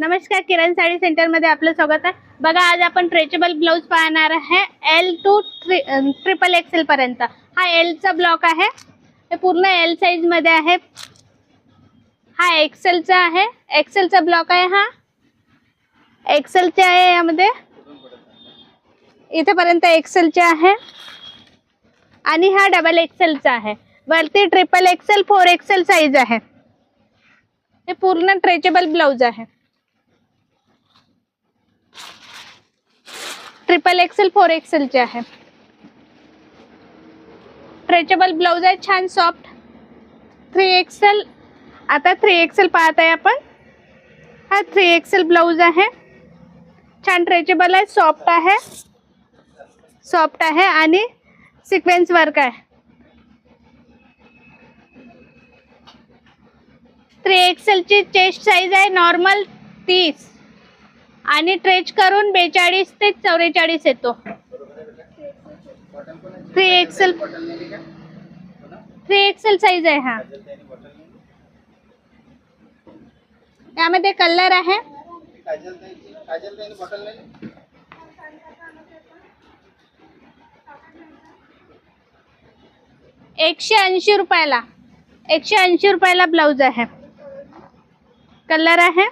नमस्कार, किरण साडी सेंटर मध्ये आपलं स्वागत आहे। बघा, आज आपण स्ट्रेचेबल ब्लाउज पाहणार आहे एल टू ट्रिपल एक्सेल पर्यंत। हा एल चा ब्लॉक आहे, हे पूर्ण एल साइज मध्ये आहे। हा एक्सेल चा आहे, एक्सेल चा ब्लॉक आहे। हा एक्सेल चा आहे, यामध्ये इथे पर्यंत एक्सेल चा आहे आणि हा डबल एक्सेल चा आहे। वरती ट्रिपल एक्सेल 4 एक्सेल साइज आहे। हे पूर्ण स्ट्रेचेबल ब्लाउज आहे। ट्रिपल एक्सेल 4 एक्सेल चे आहे। स्ट्रेचेबल ब्लाउज आहे, छान सॉफ्ट। 3 एक्सेल, आता 3 एक्सेल पाहत आहे आपण। हा 3 एक्सेल ब्लाउज आहे, छान स्ट्रेचेबल आहे, सॉफ्ट आहे आणि सिक्वेन्स वर्क आहे। 3 एक्सेल ची चेस्ट साइज आहे नॉर्मल 30 आणि स्ट्रेच करून 42 ते 44 येतो। 3 एक्सेल साइज आहे। हा यामध्ये कलर आहे, 180 रुपयाला, 180 रुपयाला ब्लाउज आहे। कलर आहे,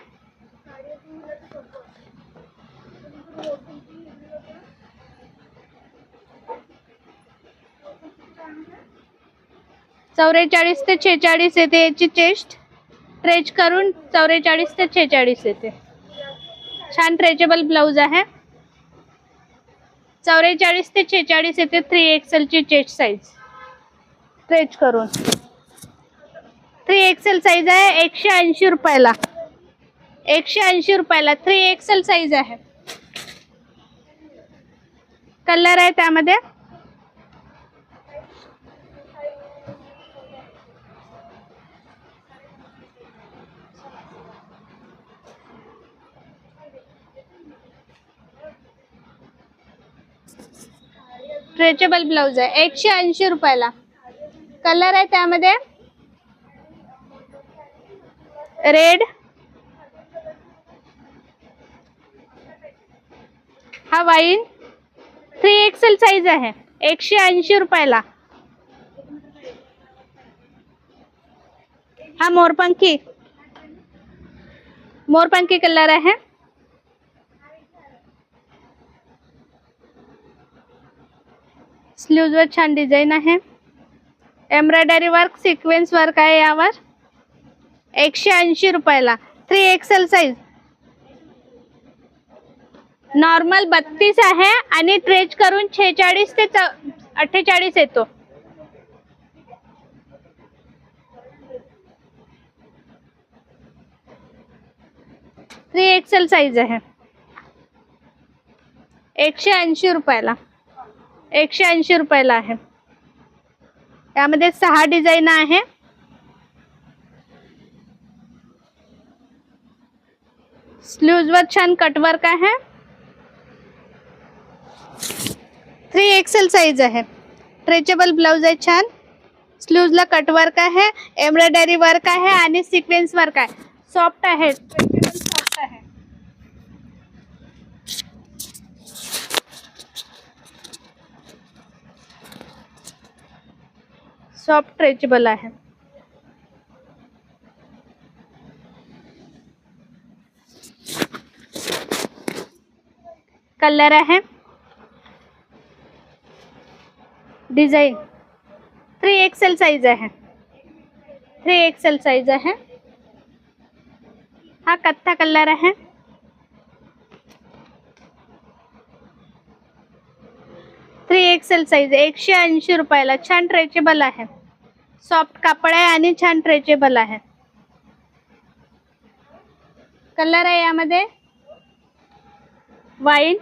चौवेचाळीस ते 46 येते याची चेस्ट। स्ट्रेच करून 44 ते 46 येते। छान स्ट्रेचेबल ब्लाउज आहे, 44 ते 46 येते। 3 एक्सेल ची चेस्ट साइज स्ट्रेच करून। 3 एक्सेल साइज आहे 180 रुपयाला, 180 रुपयाला 3 एक्सेल साइज आहे। कलर आहे त्यामध्ये, स्ट्रेचेबल ब्लाउज आहे 180 रुपयाला। कलर आहे त्यामध्ये रेड, हा वाईन। 3 एक्सेल साइज आहे 180 रुपयाला। हा मोरपंखी कलर आहे। स्लीव्ज वर छान डिझाइन आहे, एम्ब्रॉयडरी वर्क, सिक्वेन्स वर्क आहे यावर। 180 रुपयाला। 3 एक्सेल साइज नॉर्मल 32 आहे आणि स्ट्रेच करून 46 ते 48 येतो। 3 एक्सेल साइज आहे 180 रुपयाला, 180 रुपयाला आहे। त्यामध्ये 6 डिझाइन आहे। स्लीव्ज वर छान कटवर्क आहे। 3 एक्सेल साइज आहे, स्ट्रेचेबल ब्लाउज आहे, छान। स्लीव्ज ला कटवर्क आहे, एम्ब्रॉयडरी वर्क आहे आणि सिक्वेन्स वर्क आहे। सॉफ्ट आहे, स्ट्रेचेबल सॉफ्ट आहे। सॉफ्ट स्ट्रेचेबल आहे। कलर आहे, डिझाइन। 3 एक्सेल साइज आहे, 3 एक्सेल साइज आहे। हा कत्था कलर आहे, 3 एक्सेल साइज 180 रुपयाला। छान स्ट्रेचेबल आहे, सॉफ्ट कापड आहे आणि छान स्ट्रेचेबल आहे। कलर आहे यामध्ये वाईन,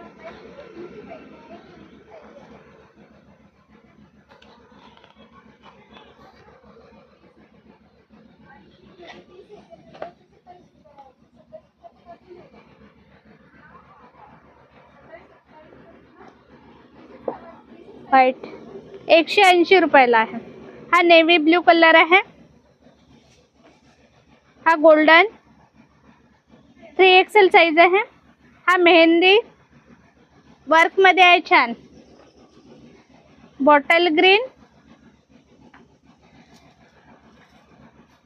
व्हाइट। 180 रुपयाला आहे। हा नेव्ही ब्लू कलर आहे, हा गोल्डन। 3XL साईज आहे. हा मेहंदी वर्क मध्ये आहे, छान. बॉटल ग्रीन,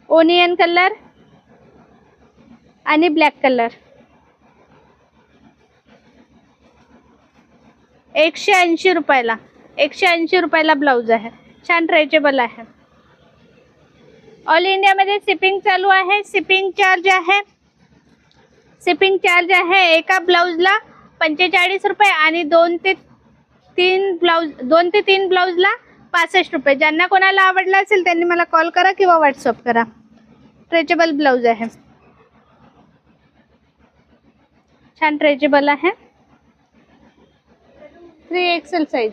ओनियन कलर आणि ब्लॅक कलर. 180 रुपयाला. 180 रुपयाला ब्लाऊज आहे. छान स्ट्रेचेबल आहे. ऑल इंडियामध्ये शिपिंग चालू आहे. शिपिंग चार्ज आहे एका ब्लाऊजला 45 रुपये आणि 2 ते 3 ब्लाऊजला 65 रुपये. ज्यांना कोणाला आवडला असेल त्यांनी मला कॉल करा किंवा व्हॉट्सअप करा. स्ट्रेचेबल ब्लाऊज आहे, छान स्ट्रेचेबल आहे. 3XL size.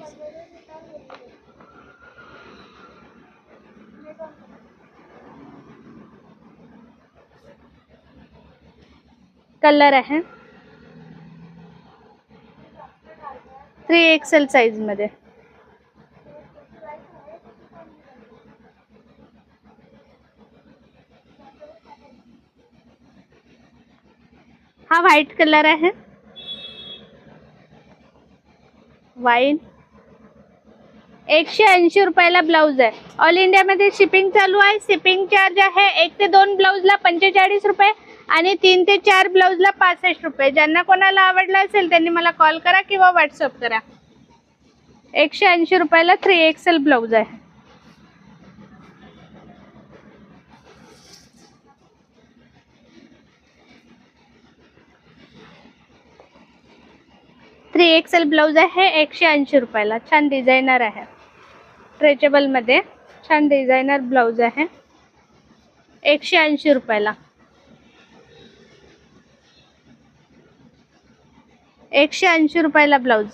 कलर आहे 3XL साईज मध्ये. हा व्हाईट कलर आहे, वाईन. 180 रुपयाला ब्लाऊज आहे. ऑल इंडियामध्ये शिपिंग चालू आहे. शिपिंग चार्ज आहे 1 ते 2 ब्लाऊजला 45 रुपये आणि 3 ते 4 ब्लाऊजला 65 रुपये. ज्यांना कोणाला आवडला असेल त्यांनी मला कॉल करा किंवा व्हॉट्सअप करा. 180 रुपयाला 3XL ब्लाऊज आहे. XL ब्लाऊज आहे 180 रुपयाला. छान डिझायनर आहे, स्ट्रेचेबल मध्ये छान डिझायनर ब्लाऊज आहे. 180 रुपयाला. 180 रुपयाला ब्लाऊज.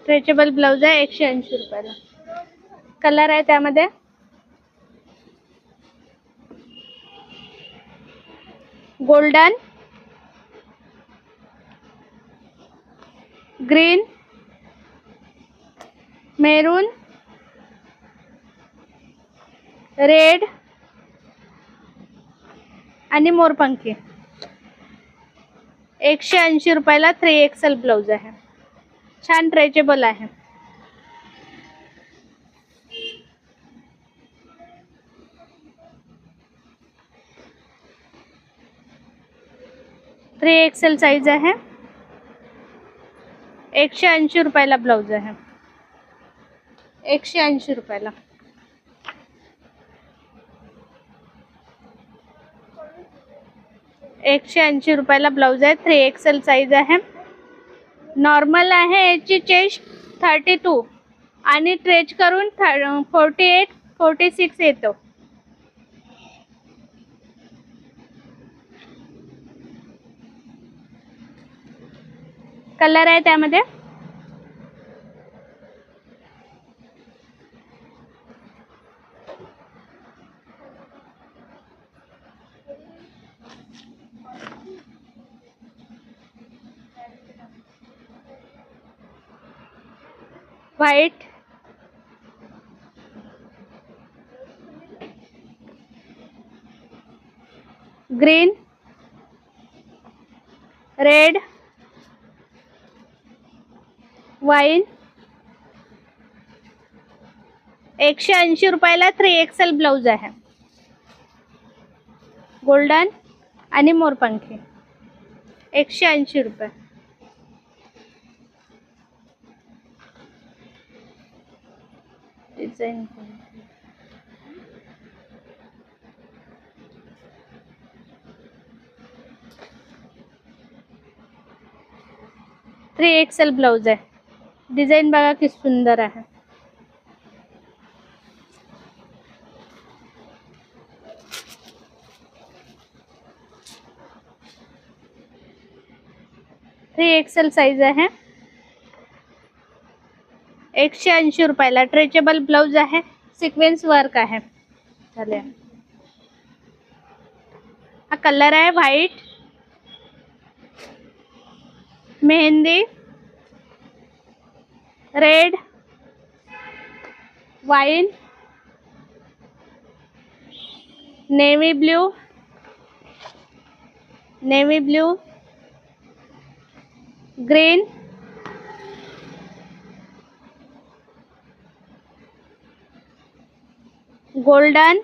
स्ट्रेचेबल ब्लाऊज आहे 180 रुपयाला. कलर आहे त्यामध्ये गोल्डन, ग्रीन, मेरून, रेड आणि मोरपंखी. 180 रुपयाला 3XL ब्लाऊज आहे. छान स्ट्रेचेबल आहे. थ्री XL साईज आहे. 180 रुपयाला ब्लाऊज आहे. 180 रुपयाला. ₹180 ब्लाऊज आहे. 3XL साईज आहे. नॉर्मल आहे. याची चेस्ट 32 आणि स्ट्रेच करून 48 46 येतो. कलर आहे त्यामध्ये व्हाईट, ग्रीन, रेड, वाईन. 180 रुपयाला 3XL ब्लाऊज आहे. गोल्डन आणि मोरपंखी. 180 रुपये. डिझाईन 3XL ब्लाऊज आहे. डिझाईन बघा किती सुंदर आहे. XL साईज आहे. 180 रुपयाला. स्ट्रेचेबल ब्लाऊज आहे. सिक्वेन्स वर्क आहे. झाले. हा कलर आहे white, mehndi, red, wine, navy blue, green, golden,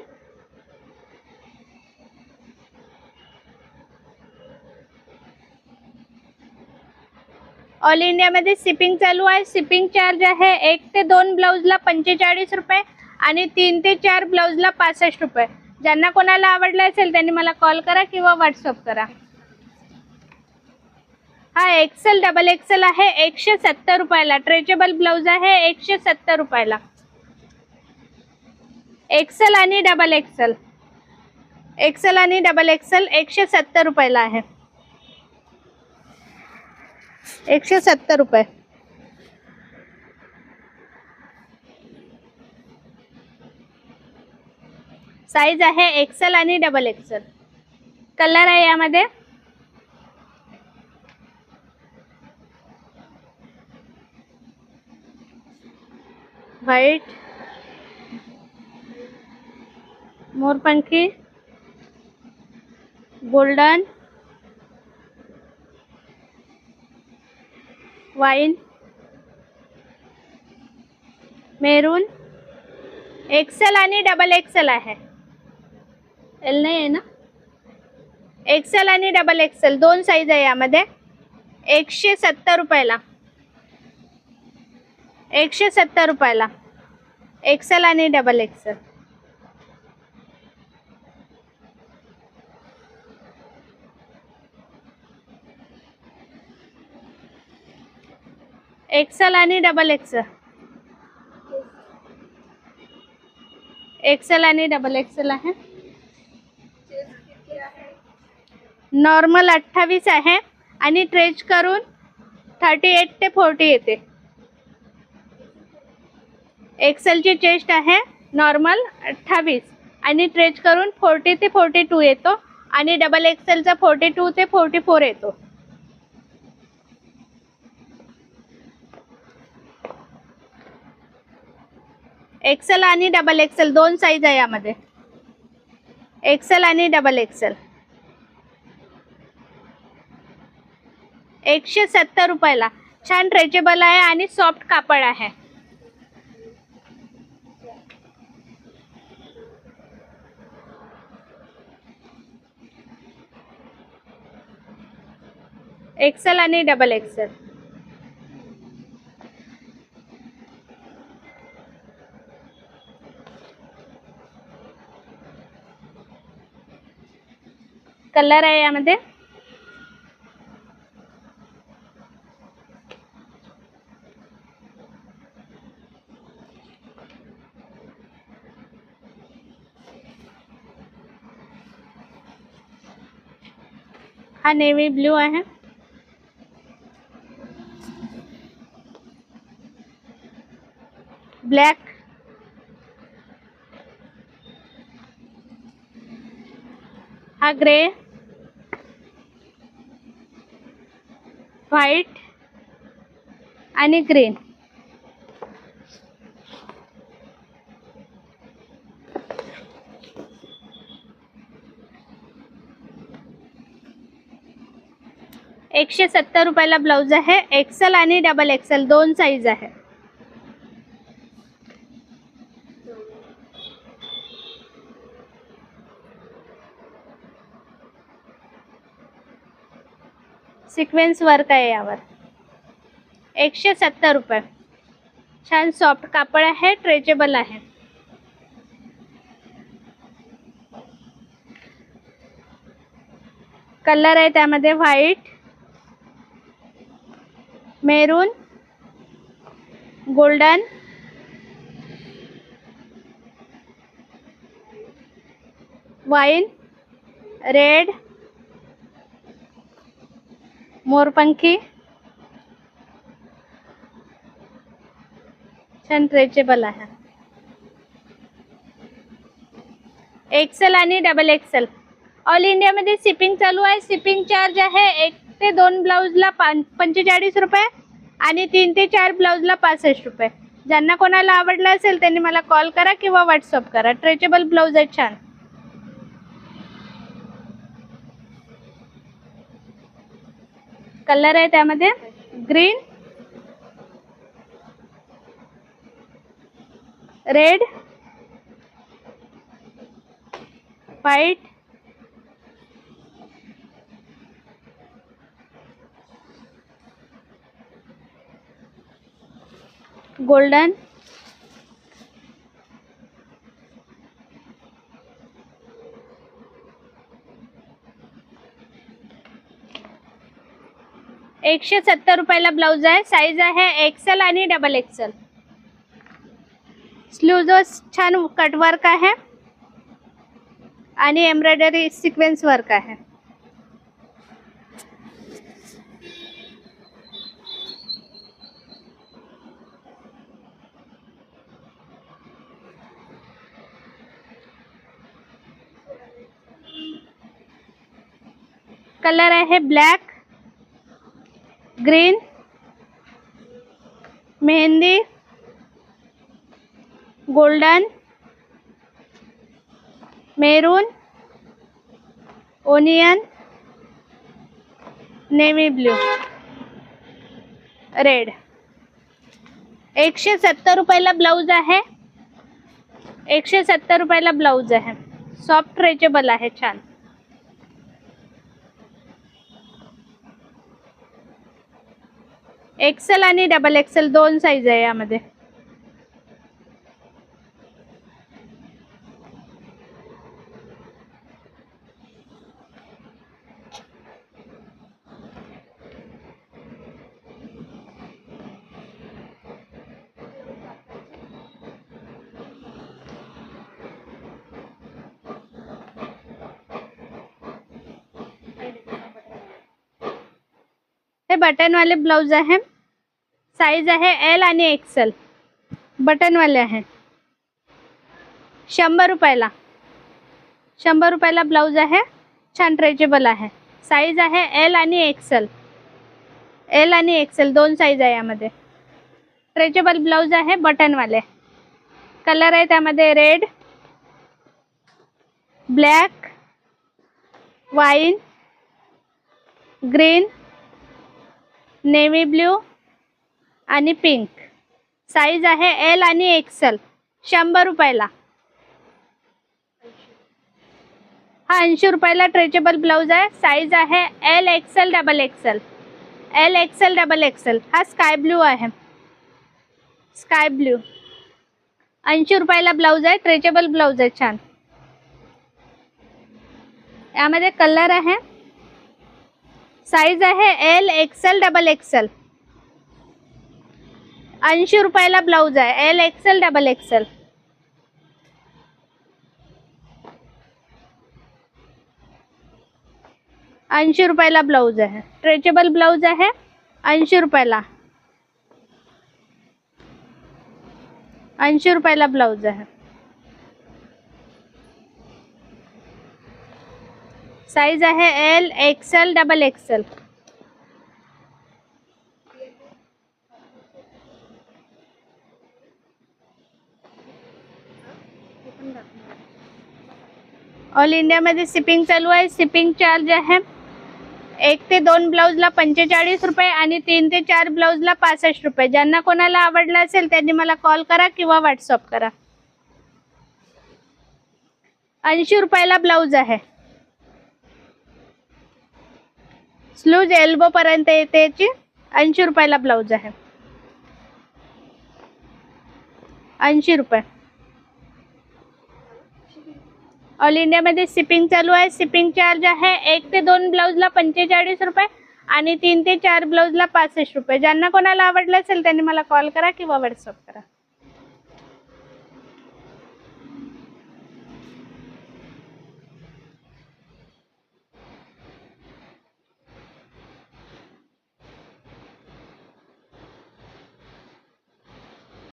all इंडियामध्ये शिपिंग चालू आहे. शिपिंग चार्ज आहे 1 ते 2 ब्लाऊजला 45 रुपये आणि 3 ते 4 ब्लाऊजला 65 रुपये. ज्यांना कोणाला आवडलं असेल त्यांनी मला कॉल करा किंवा व्हॉट्सअप करा. हा एक्सेल डबल एक्सेल आहे 170 रुपयाला. स्ट्रेचेबल ब्लाऊज आहे 170 रुपयाला. एक्सेल आणि डबल एक्सेल, एक्सेल आणि डबल एक्सेल 170 रुपयाला आहे. 170 रुपये. साईज आहे एक्सेल आणि डबल एक्सेल. कलर आहे यामध्ये व्हाईट, मोरपंखी, गोल्डन, वाईन, मेरून. एक्सेल आणि डबल एक्सेल आहे. एल नाही आहे ना. एक्सेल आणि डबल एक्सेल 2 साईज आहे यामध्ये. 170 रुपयाला. 170 रुपयाला एक्सेल आणि डबल एक्सेल. एक्सेल आणि डबल एक्सेल. एक्सेल आणि डबल एक्सेल आहे. नॉर्मल 28 आहे आणि स्ट्रेच करून 38 ते 40 येते. एक्सेलची चेस्ट आहे नॉर्मल 28 आणि स्ट्रेच करून 40 ते 42 येतो आणि डबल एक्सेलचा 42 ते 44 येतो. एक्सेल आणि डबल एक्सेल 2 साईज आहे यामध्ये. एक्सेल आणि डबल एक्सेल 170 रुपयाला. छान स्ट्रेचेबल आहे आणि सॉफ्ट कापड आहे. एक्सेल आणि डबल एक्सेल. कलर आहे यामध्ये हा नेव्ही ब्ल्यू आहे. ब्लॅक, हा ग्रे, व्हाईट आणि ग्रीन. ₹170 रुपयाला ब्लाऊज आहे. एक्सेल आणि डबल एक्सेल 2 साईज आहे. सिक्वेन्स वर्क आहे यावर. 170 रुपये. छान सॉफ्ट कापड आहे, स्ट्रेचेबल आहे. कलर आहे त्यामध्ये white, maroon, golden, wine, red, मोरपंखी. छान स्ट्रेचेबल आहे. एक्सेल आणि डबल एक्सेल. ऑल इंडियामध्ये शिपिंग चालू आहे. शिपिंग चार्ज आहे 1 ते 2 ब्लाऊजला 45 रुपये आणि 3 ते 4 ब्लाऊजला 65 रुपये. ज्यांना कोणाला आवडलं असेल त्यांनी मला कॉल करा किंवा व्हॉट्सअप करा. स्ट्रेचेबल ब्लाऊज आहे छान. कलर आहे त्यामध्ये green, red, white, golden, ₹170 blouse आहे. साईज आहे एक्सेल आणि डबल एक्सेल. स्लीव्ह छान कटवर्क आहे आणि एम्ब्रॉयडरी सिक्वेन्स वर्क आहे. कलर आहे black, green, mehndi, golden, maroon, onion, navy blue, red. ₹170 blouse आहे. ₹170 ब्लाऊज आहे. सॉफ्ट स्ट्रेचेबल आहे छान. एक्सेल आणि डबल एक्सेल 2 साईज आहे यामध्ये. हे बटन वाले ब्लाऊज आहे. साईज आहे एल आणि एक्सेल. बटन वाले आहे. ₹100. ₹100 ब्लाऊज आहे. छान स्ट्रेचेबल आहे. साईज आहे एल आणि एक्सेल. एल आणि एक्सेल 2 साईज आहे यामध्ये. स्ट्रेचेबल ब्लाऊज आहे बटन वाले. कलर आहे त्यामध्ये red, black, wine, green, navy blue आणि पिंक. साईज आहे एल आणि एक्सेल. ₹100. हा ₹80 स्ट्रेचेबल ब्लाऊज आहे. साईज आहे L XL double XL. L XL double XL. हा स्काय ब्ल्यू आहे. Sky blue. ₹80 ब्लाऊज आहे. स्ट्रेचेबल ब्लाऊज आहे छान. यामध्ये कलर आहे. साईज आहे L XL double XL. ₹80 blouse आहे. L XL double XL. ₹80 blouse आहे. स्ट्रेचेबल ब्लाऊज आहे. ₹80. ₹80 ब्लाऊज आहे. साईज आहे L XL double XL. All इंडियामध्ये शिपिंग चालू आहे. शिपिंग चार्ज आहे 1 ते 2 ब्लाऊजला ₹45 आणि 3 ते 4 ब्लाऊजला ₹65. ज्यांना कोणाला आवडलं असेल त्यांनी मला कॉल करा किंवा व्हॉट्सअप करा. ₹80 ब्लाऊज आहे. स्लीव्ज एल्बो पर्यंत येते याची. ₹80 ब्लाऊज आहे. ₹80. ऑल इंडियामध्ये शिपिंग चालू आहे. शिपिंग चार्ज आहे 1 ते 2 ब्लाऊजला ₹45 आणि 3 ते 4 ब्लाऊजला ₹65. ज्यांना कोणाला आवडलं असेल त्यांनी मला कॉल करा किंवा व्हॉट्सअप करा.